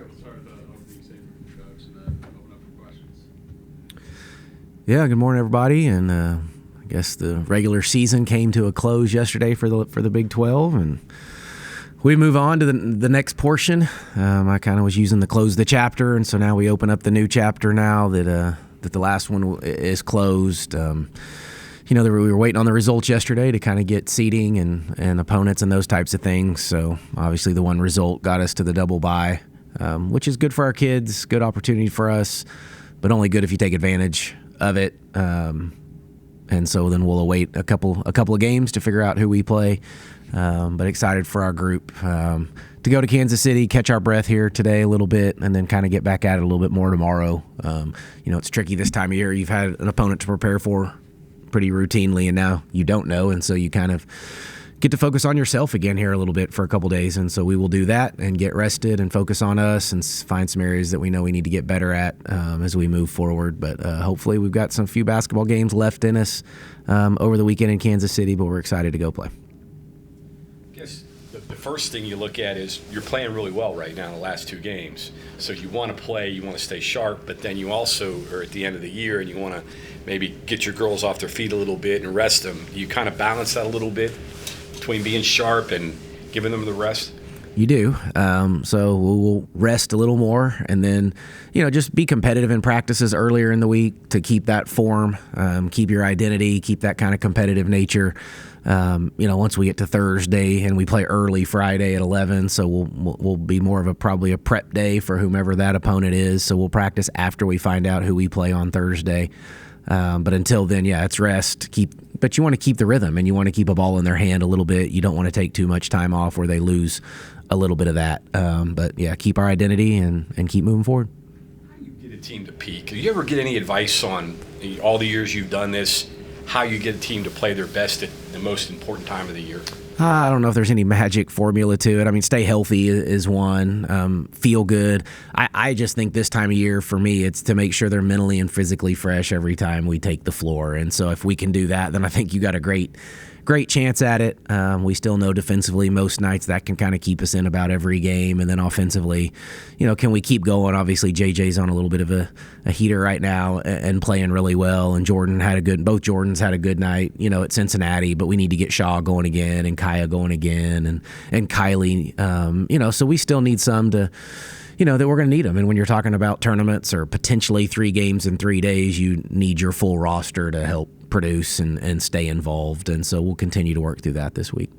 we'll start with opening statement from Coach and then open up for questions. Yeah, good morning, everybody. And I guess the regular season came to a close yesterday for the Big 12, and we move on to the next portion. I kind of was using the close the chapter, and so now we open up the new chapter now that the last one is closed. We were waiting on the results yesterday to kind of get seeding and opponents and those types of things. So obviously the one result got us to the double bye, which is good for our kids, good opportunity for us, but only good if you take advantage of it. And so then we'll await a couple of games to figure out who we play. But excited for our group to go to Kansas City, catch our breath here today a little bit, and then kind of get back at it a little bit more tomorrow. It's tricky this time of year. You've had an opponent to prepare for pretty routinely, and now you don't know, and so you kind of get to focus on yourself again here a little bit for a couple days. And so we will do that and get rested and focus on us and find some areas that we know we need to get better at as we move forward. But hopefully we've got some few basketball games left in us over the weekend in Kansas City, but we're excited to go play. I guess the first thing you look at is you're playing really well right now in the last two games. So you want to play, you want to stay sharp, but then you also are at the end of the year and you want to maybe get your girls off their feet a little bit and rest them. You kind of balance that a little bit between being sharp and giving them the rest? You do. So we'll rest a little more and then, just be competitive in practices earlier in the week to keep that form, keep your identity, keep that kind of competitive nature. Once we get to Thursday and we play early Friday at 11, so we'll be more of probably a prep day for whomever that opponent is. So we'll practice after we find out who we play on Thursday. But until then, it's rest. But you want to keep the rhythm and you want to keep a ball in their hand a little bit. You don't want to take too much time off where they lose a little bit of that. Keep our identity and keep moving forward. How do you get a team to peak? Do you ever get any advice on all the years you've done this, how you get a team to play their best at the most important time of the year? I don't know if there's any magic formula to it. I mean, stay healthy is one. Feel good. I just think this time of year, for me, it's to make sure they're mentally and physically fresh every time we take the floor. And so if we can do that, then I think you got a great chance at it. We still know defensively most nights that can kind of keep us in about every game. And then offensively, can we keep going? Obviously, JJ's on a little bit of a heater right now and playing really well. And both Jordans had a good night, at Cincinnati. But we need to get Shaw going again and Kaya going again and Kylie. So we still need some to, that we're going to need them. And when you're talking about tournaments or potentially 3 games in 3 days, you need your full roster to help produce and stay involved. And so we'll continue to work through that this week.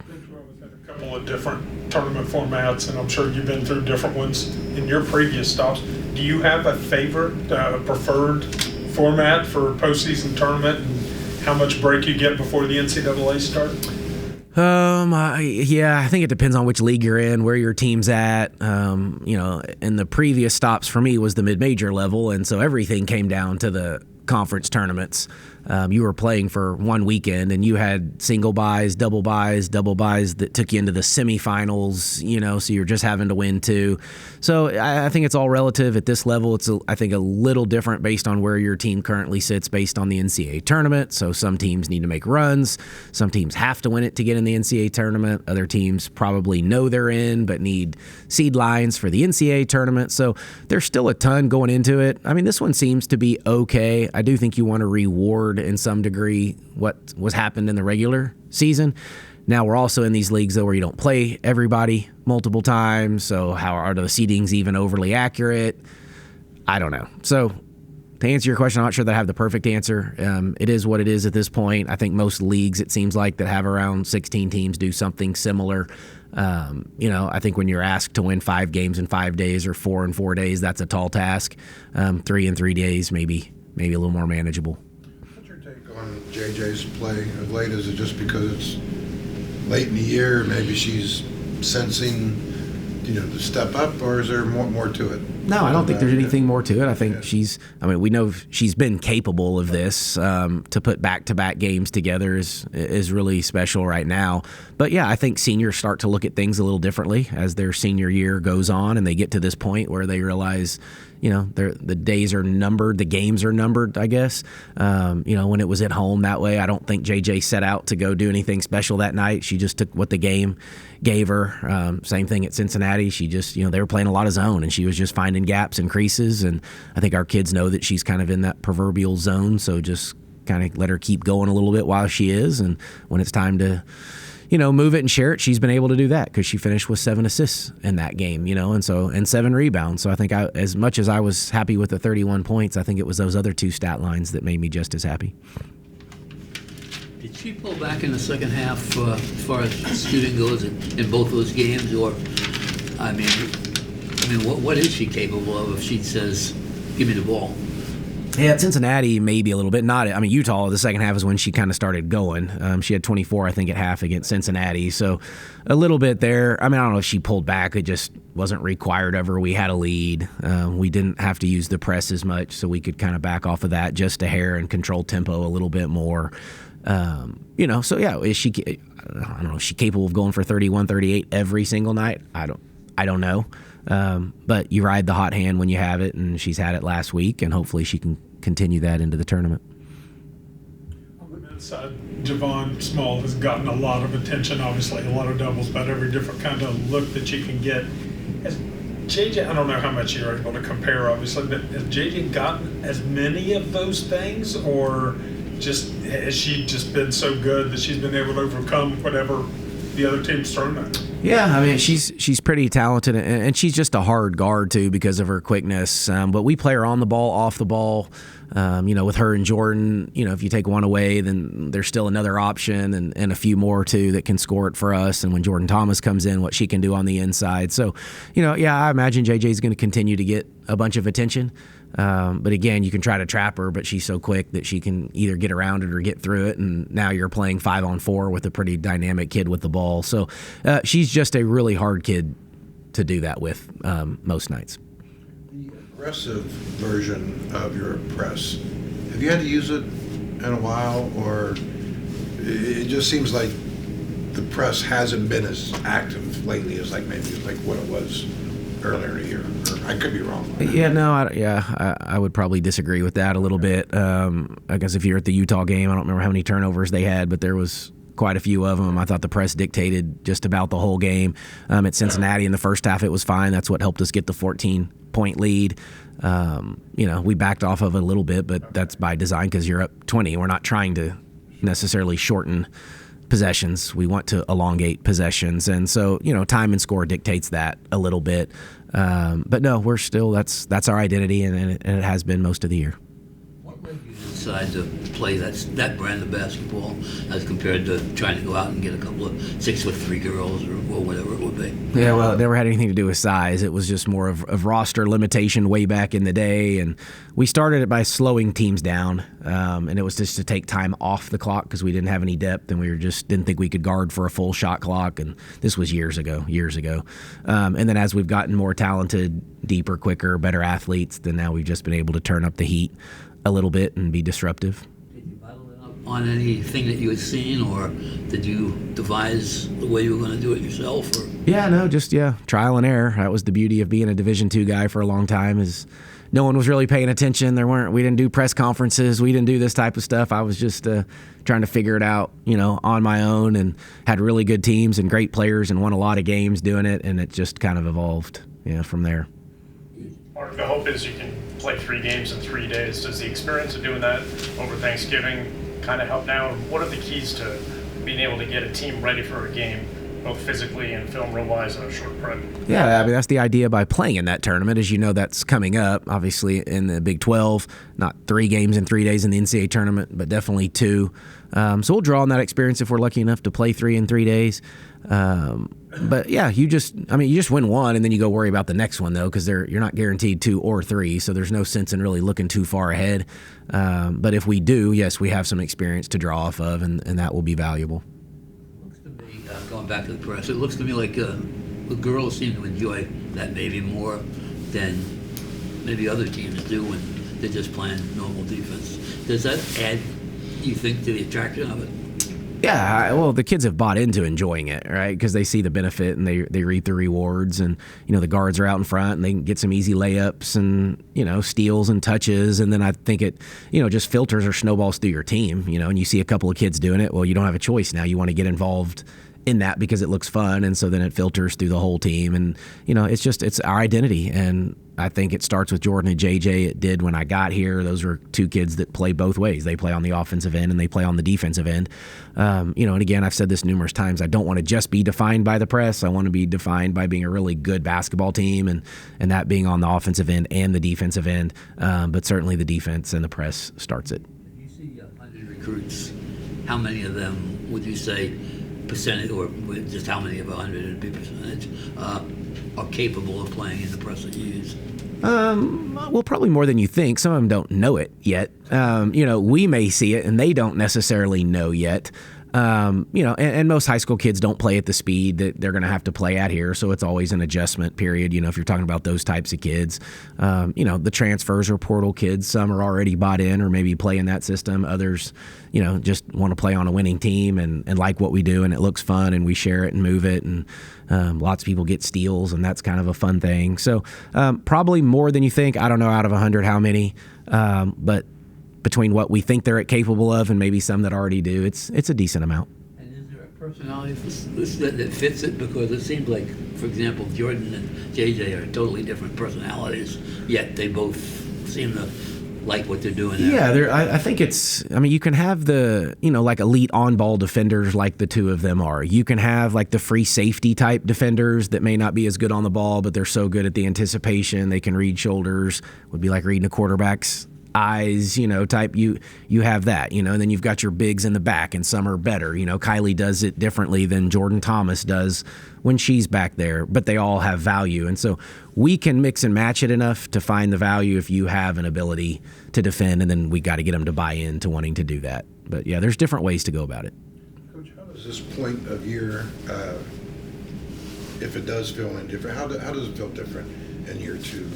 Big 12 has had a couple of different tournament formats, and I'm sure you've been through different ones in your previous stops. Do you have a favorite, preferred format for postseason tournament and how much break you get before the NCAA start? I think it depends on which league you're in, where your team's at. And the previous stops for me was the mid-major level, and so everything came down to the conference tournaments. You were playing for one weekend and you had single buys, double buys that took you into the semifinals, so you're just having to win two. So I think it's all relative at this level. It's, I think, a little different based on where your team currently sits based on the NCAA tournament. So some teams need to make runs. Some teams have to win it to get in the NCAA tournament. Other teams probably know they're in but need seed lines for the NCAA tournament. So there's still a ton going into it. I mean, this one seems to be okay. I do think you want to reward in some degree what was happened in the regular season. Now we're also in these leagues though where you don't play everybody multiple times, so how are the seedings even overly accurate? I don't know. So to answer your question, I'm not sure that I have the perfect answer. It is what it is at this point. I think most leagues, it seems like, that have around 16 teams do something similar. I think when you're asked to win 5 games in 5 days or 4 in 4 days, that's a tall task. 3 in 3 days, maybe a little more manageable. What's your take on JJ's play of late? Is it just because it's late in the year, maybe she's sensing, to step up, or is there more to it? No, I don't think there's anything more to it. I think we know she's been capable of this. To put back-to-back games together is really special right now. But yeah, I think seniors start to look at things a little differently as their senior year goes on and they get to this point where they realize, the days are numbered, the games are numbered, I guess. When it was at home that way, I don't think JJ set out to go do anything special that night. She just took what the game gave her. Same thing at Cincinnati. She just, they were playing a lot of zone, and she was just finding gaps and creases. And I think our kids know that she's kind of in that proverbial zone, so just kind of let her keep going a little bit while she is. And when it's time to move it and share it, she's been able to do that because she finished with 7 assists in that game, and 7 rebounds. So I think as much as I was happy with the 31 points, I think it was those other 2 stat lines that made me just as happy. Did she pull back in the second half as far as shooting goes in both those games? Or, what is she capable of if she says, give me the ball? Yeah, at Cincinnati, maybe a little bit. Utah, the second half is when she kind of started going. She had 24, I think, at half against Cincinnati. So a little bit there. I don't know if she pulled back. It just wasn't required of her. We had a lead. We didn't have to use the press as much, so we could kind of back off of that just a hair and control tempo a little bit more. So yeah, is she, I don't know, is she capable of going for 31, 38 every single night? I don't know. But you ride the hot hand when you have it, and she's had it last week, and hopefully she can continue that into the tournament. On the men's side, Javon Small has gotten a lot of attention, obviously, a lot of doubles, about every different kind of look that you can get. Has JJ, I don't know how much you're able to compare, obviously, but has JJ gotten as many of those things, or has she just been so good that she's been able to overcome whatever the other team's thrown at her? Yeah, she's pretty talented, and she's just a hard guard too because of her quickness. But we play her on the ball, off the ball. With her and Jordan, if you take one away, then there's still another option and a few more too that can score it for us. And when Jordan Thomas comes in, what she can do on the inside. So, I imagine JJ's going to continue to get a bunch of attention. But again, you can try to trap her, but she's so quick that she can either get around it or get through it. And now you're playing 5-on-4 with a pretty dynamic kid with the ball. So she's just a really hard kid to do that with most nights. The aggressive version of your press, have you had to use it in a while, or it just seems like the press hasn't been as active lately as maybe what it was earlier in the year? Or I could be wrong. I would probably disagree with that a little bit. I guess if you're at the Utah game, I don't remember how many turnovers they had, but there was quite a few of them. I thought the press dictated just about the whole game. At Cincinnati in the first half, it was fine. That's what helped us get the 14-point lead. We backed off of it a little bit, but that's by design because you're up 20. We're not trying to necessarily shorten possessions. We want to elongate possessions. And so, time and score dictates that a little bit. But no, we're still, that's our identity, and it has been most of the year. What led you to decide to play that brand of basketball as compared to trying to go out and get a couple of 6'3" girls or whatever it would be? Yeah, well, it never had anything to do with size. It was just more of roster limitation way back in the day. And we started it by slowing teams down. And it was just to take time off the clock because we didn't have any depth, and we didn't think we could guard for a full shot clock. And this was years ago. And then as we've gotten more talented, deeper, quicker, better athletes, then now we've just been able to turn up the heat a little bit and be disruptive. Did you battle it up on anything that you had seen, or did you devise the way you were going to do it yourself? Or? Trial and error. That was the beauty of being a Division II guy for a long time, is no one was really paying attention. We didn't do press conferences. We didn't do this type of stuff. I was just trying to figure it out, on my own, and had really good teams and great players and won a lot of games doing it. And it just kind of evolved, from there. The hope is you can play 3 games in 3 days. Does the experience of doing that over Thanksgiving kind of help now? And what are the keys to being able to get a team ready for a game, both physically and film roll-wise in a short prep? Yeah, that's the idea by playing in that tournament. As you know, that's coming up, obviously, in the Big 12. Not 3 games in 3 days in the NCAA tournament, but definitely 2. So we'll draw on that experience if we're lucky enough to play 3 in 3 days. But yeah, you just win one and then you go worry about the next one, though, because you're not guaranteed 2 or 3, so there's no sense in really looking too far ahead. But if we do, yes, we have some experience to draw off of, and that will be valuable. Looks to me, going back to the press, it looks to me like the girls seem to enjoy that maybe more than maybe other teams do when they're just playing normal defense. Does that add, you think, to the attraction of it? Yeah, well, the kids have bought into enjoying it, right? Because they see the benefit and they reap the rewards, and the guards are out in front and they can get some easy layups and steals and touches, and then I think it just filters or snowballs through your team, and you see a couple of kids doing it. Well, you don't have a choice now. You want to get involved in that because it looks fun, and so then it filters through the whole team, and it's our identity. And I think it starts with Jordan and JJ. It did when I got here. Those are two kids that play both ways. They play on the offensive end and they play on the defensive end. And again, I've said this numerous times, I don't want to just be defined by the press. I want to be defined by being a really good basketball team, and that being on the offensive end and the defensive end. But certainly the defense and the press starts it. If you see 100 recruits, how many of them would you say percentage, or just how many of 100 would be percentage, are capable of playing in the press that you use? Well, probably more than you think. Some of them don't know it yet. We may see it and they don't necessarily know yet. And most high school kids don't play at the speed that they're going to have to play at here. So it's always an adjustment period, if you're talking about those types of kids. The transfers or portal kids, some are already bought in or maybe play in that system. Others, just want to play on a winning team and like what we do, and it looks fun and we share it and move it. And lots of people get steals, and that's kind of a fun thing. So probably more than you think. I don't know out of 100 how many, but between what we think they're capable of and maybe some that already do, it's a decent amount. And is there a personality that fits it? Because it seems like, for example, Jordan and JJ are totally different personalities, yet they both seem to like what they're doing there. Yeah, I think you can have the, like elite on-ball defenders like the two of them are. You can have like the free safety type defenders that may not be as good on the ball, but they're so good at the anticipation, they can read shoulders, would be like reading a quarterback's eyes, type. You have that, and then you've got your bigs in the back, and some are better. Kylie does it differently than Jordan Thomas does when she's back there, but they all have value. And so we can mix and match it enough to find the value if you have an ability to defend, and then we got to get them to buy in to wanting to do that. But yeah, there's different ways to go about it. Coach, how does this point of year, if it does feel any different, how does it feel different in year two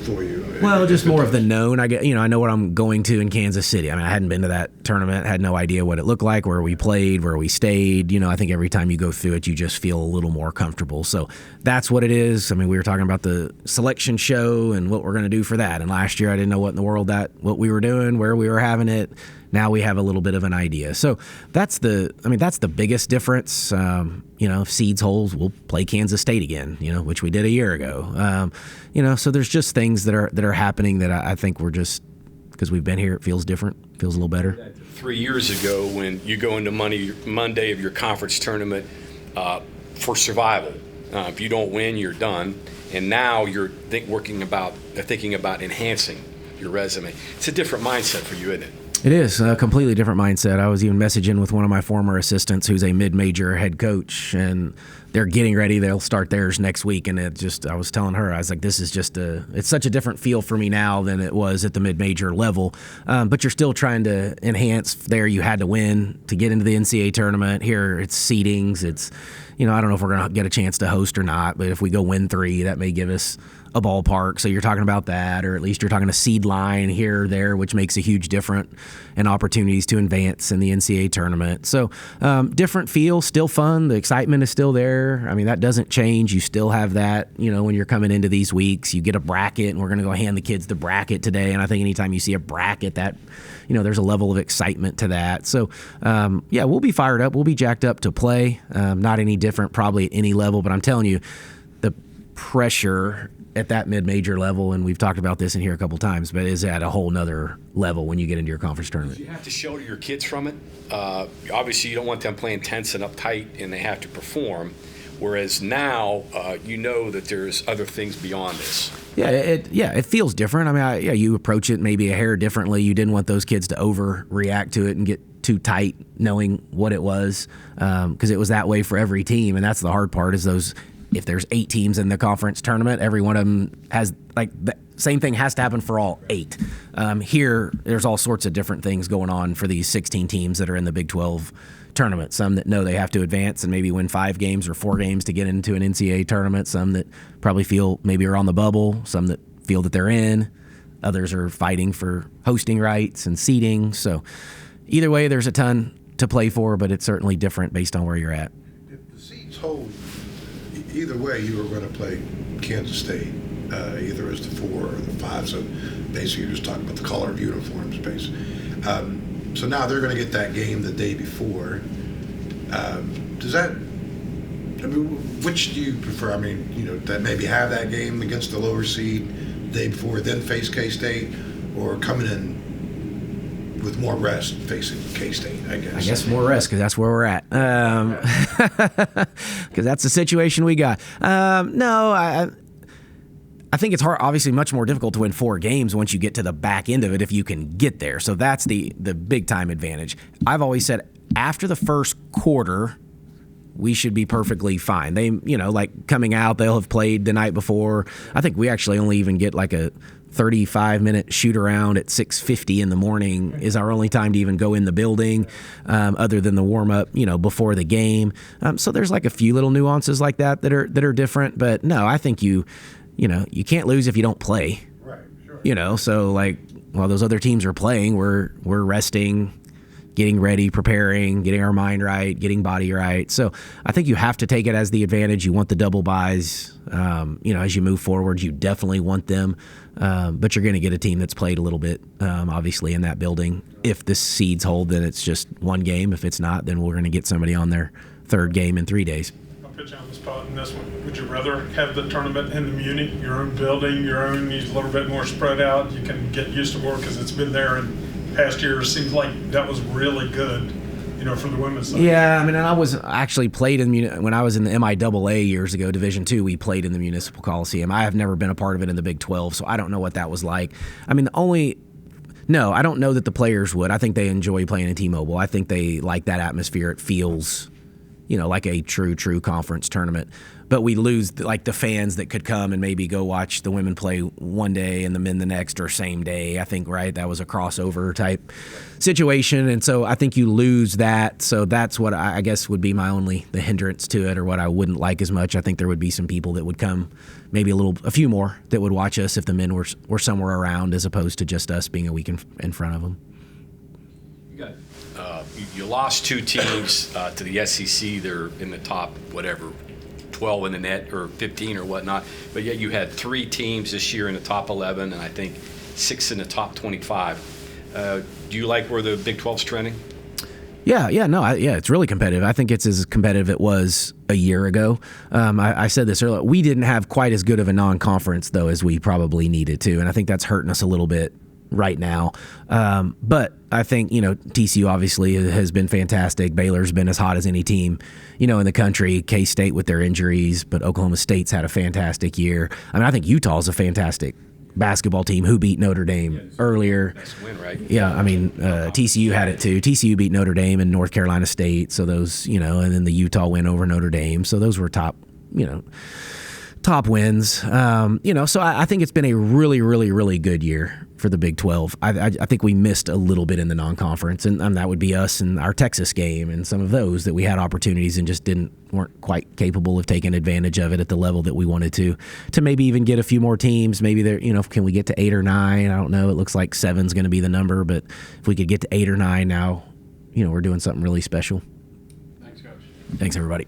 for you? Well, just more of the known. I know what I'm going to in Kansas City. I mean, I hadn't been to that tournament, had no idea what it looked like, where we played, where we stayed. I think every time you go through it, you just feel a little more comfortable. So that's what it is. I mean, we were talking about the selection show and what we're going to do for that. And last year, I didn't know what in the world what we were doing, where we were having it. Now we have a little bit of an idea. So that's the biggest difference. If seeds holds, we'll play Kansas State again, which we did a year ago. So there's just things that are happening that I think we're just, because we've been here, it feels different, feels a little better. 3 years ago, when you go into Monday of your conference tournament for survival, if you don't win, you're done. And now you're thinking about enhancing your resume. It's a different mindset for you, isn't it? It is a completely different mindset. I was even messaging with one of my former assistants who's a mid-major head coach, and they're getting ready. They'll start theirs next week. And I was telling her, I was like, this is it's such a different feel for me now than it was at the mid-major level. But you're still trying to enhance. There you had to win to get into the NCAA tournament. Here it's seedings. It's, I don't know if we're going to get a chance to host or not, but if we go win 3, that may give us a ballpark. So you're talking about that, or at least you're talking a seed line here or there, which makes a huge difference in opportunities to advance in the NCAA tournament. So different feel, still fun. The excitement is still there. I mean, that doesn't change. You still have that, when you're coming into these weeks, you get a bracket, and we're going to go hand the kids the bracket today. And I think anytime you see a bracket, that, there's a level of excitement to that. So we'll be fired up. We'll be jacked up to play. Not any different probably at any level, but I'm telling you, the pressure at that mid-major level, and we've talked about this in here a couple times, but is at a whole nother level when you get into your conference tournament. You have to shelter your kids from it. Obviously, you don't want them playing tense and uptight, and they have to perform. Whereas now, that there's other things beyond this. It feels different. I mean, you approach it maybe a hair differently. You didn't want those kids to overreact to it and get too tight, knowing what it was, because it was that way for every team, and that's the hard part. Is those. If there's 8 teams in the conference tournament, every one of them has, the same thing has to happen for all 8. Here, there's all sorts of different things going on for these 16 teams that are in the Big 12 tournament. Some that know they have to advance and maybe win 5 games or 4 games to get into an NCAA tournament. Some that probably feel maybe are on the bubble. Some that feel that they're in. Others are fighting for hosting rights and seeding. So either way, there's a ton to play for, but it's certainly different based on where you're at. If the seeds hold, either way, you are going to play Kansas State, either as the 4 or the 5. So basically, you're just talking about the color of uniforms, basically. So now they're going to get that game the day before. Does that? I mean, which do you prefer? I mean, that maybe have that game against the lower seed the day before, then face K-State, or coming in with more rest facing K-State, I guess. I guess more rest, because that's where we're at. Because that's the situation we got. No, I think it's hard, obviously much more difficult to win 4 games once you get to the back end of it if you can get there. So that's the big time advantage. I've always said after the first quarter, we should be perfectly fine. They, like coming out, they'll have played the night before. I think we actually only even get like a 35-minute shoot around at 6:50 in the morning is our only time to even go in the building, other than the warm up, before the game. So there's like a few little nuances like that are different. But no, I think you can't lose if you don't play. Right. Sure. So like while those other teams are playing, we're resting, getting ready, preparing, getting our mind right, getting body right. So I think you have to take it as the advantage. You want the double buys. As you move forward, you definitely want them. But you're going to get a team that's played a little bit, obviously, in that building. If the seeds hold, then it's just one game. If it's not, then we're going to get somebody on their 3rd game in 3 days. I'll put you on the spot in this one. Would you rather have the tournament in the Muni, your own building, you're a little bit more spread out, you can get used to more because it's been there in past years? Seems like that was really good, for the women's side. Yeah, I mean, and I was actually played when I was in the MIAA years ago, Division II, we played in the Municipal Coliseum. I have never been a part of it in the Big 12, so I don't know what that was like. I mean, no, I don't know that the players would. I think they enjoy playing in T-Mobile. I think they like that atmosphere. It feels, like a true conference tournament. But we lose like the fans that could come and maybe go watch the women play one day and the men the next or same day. I think, right, that was a crossover type situation. And so I think you lose that. So that's what I guess would be the hindrance to it, or what I wouldn't like as much. I think there would be some people that would come, maybe a few more that would watch us if the men were somewhere around, as opposed to just us being a week in front of them. You lost 2 teams to the SEC. They're in the top, 12 in the net or 15 or whatnot. But yet you had 3 teams this year in the top 11, and I think 6 in the top 25. Do you like where the Big 12's trending? Yeah, it's really competitive. I think it's as competitive as it was a year ago. I said this earlier. We didn't have quite as good of a non-conference, though, as we probably needed to, and I think that's hurting us a little bit right now. But I think, TCU obviously has been fantastic. Baylor's been as hot as any team, in the country. K-State with their injuries, but Oklahoma State's had a fantastic year. I mean, I think Utah's a fantastic basketball team who beat Notre Dame earlier. Nice win, right? Yeah, I mean, TCU had it too. TCU beat Notre Dame and North Carolina State, so those, and then the Utah win over Notre Dame. So those were top wins. So I think it's been a really, really, really good year for the Big 12. I think we missed a little bit in the non-conference, and that would be us and our Texas game and some of those that we had opportunities and just weren't quite capable of taking advantage of it at the level that we wanted to maybe even get a few more teams. Maybe there, can we get to 8 or 9? I don't know. It looks like 7's going to be the number, but if we could get to 8 or 9 now, we're doing something really special. Thanks, Coach. Thanks, everybody.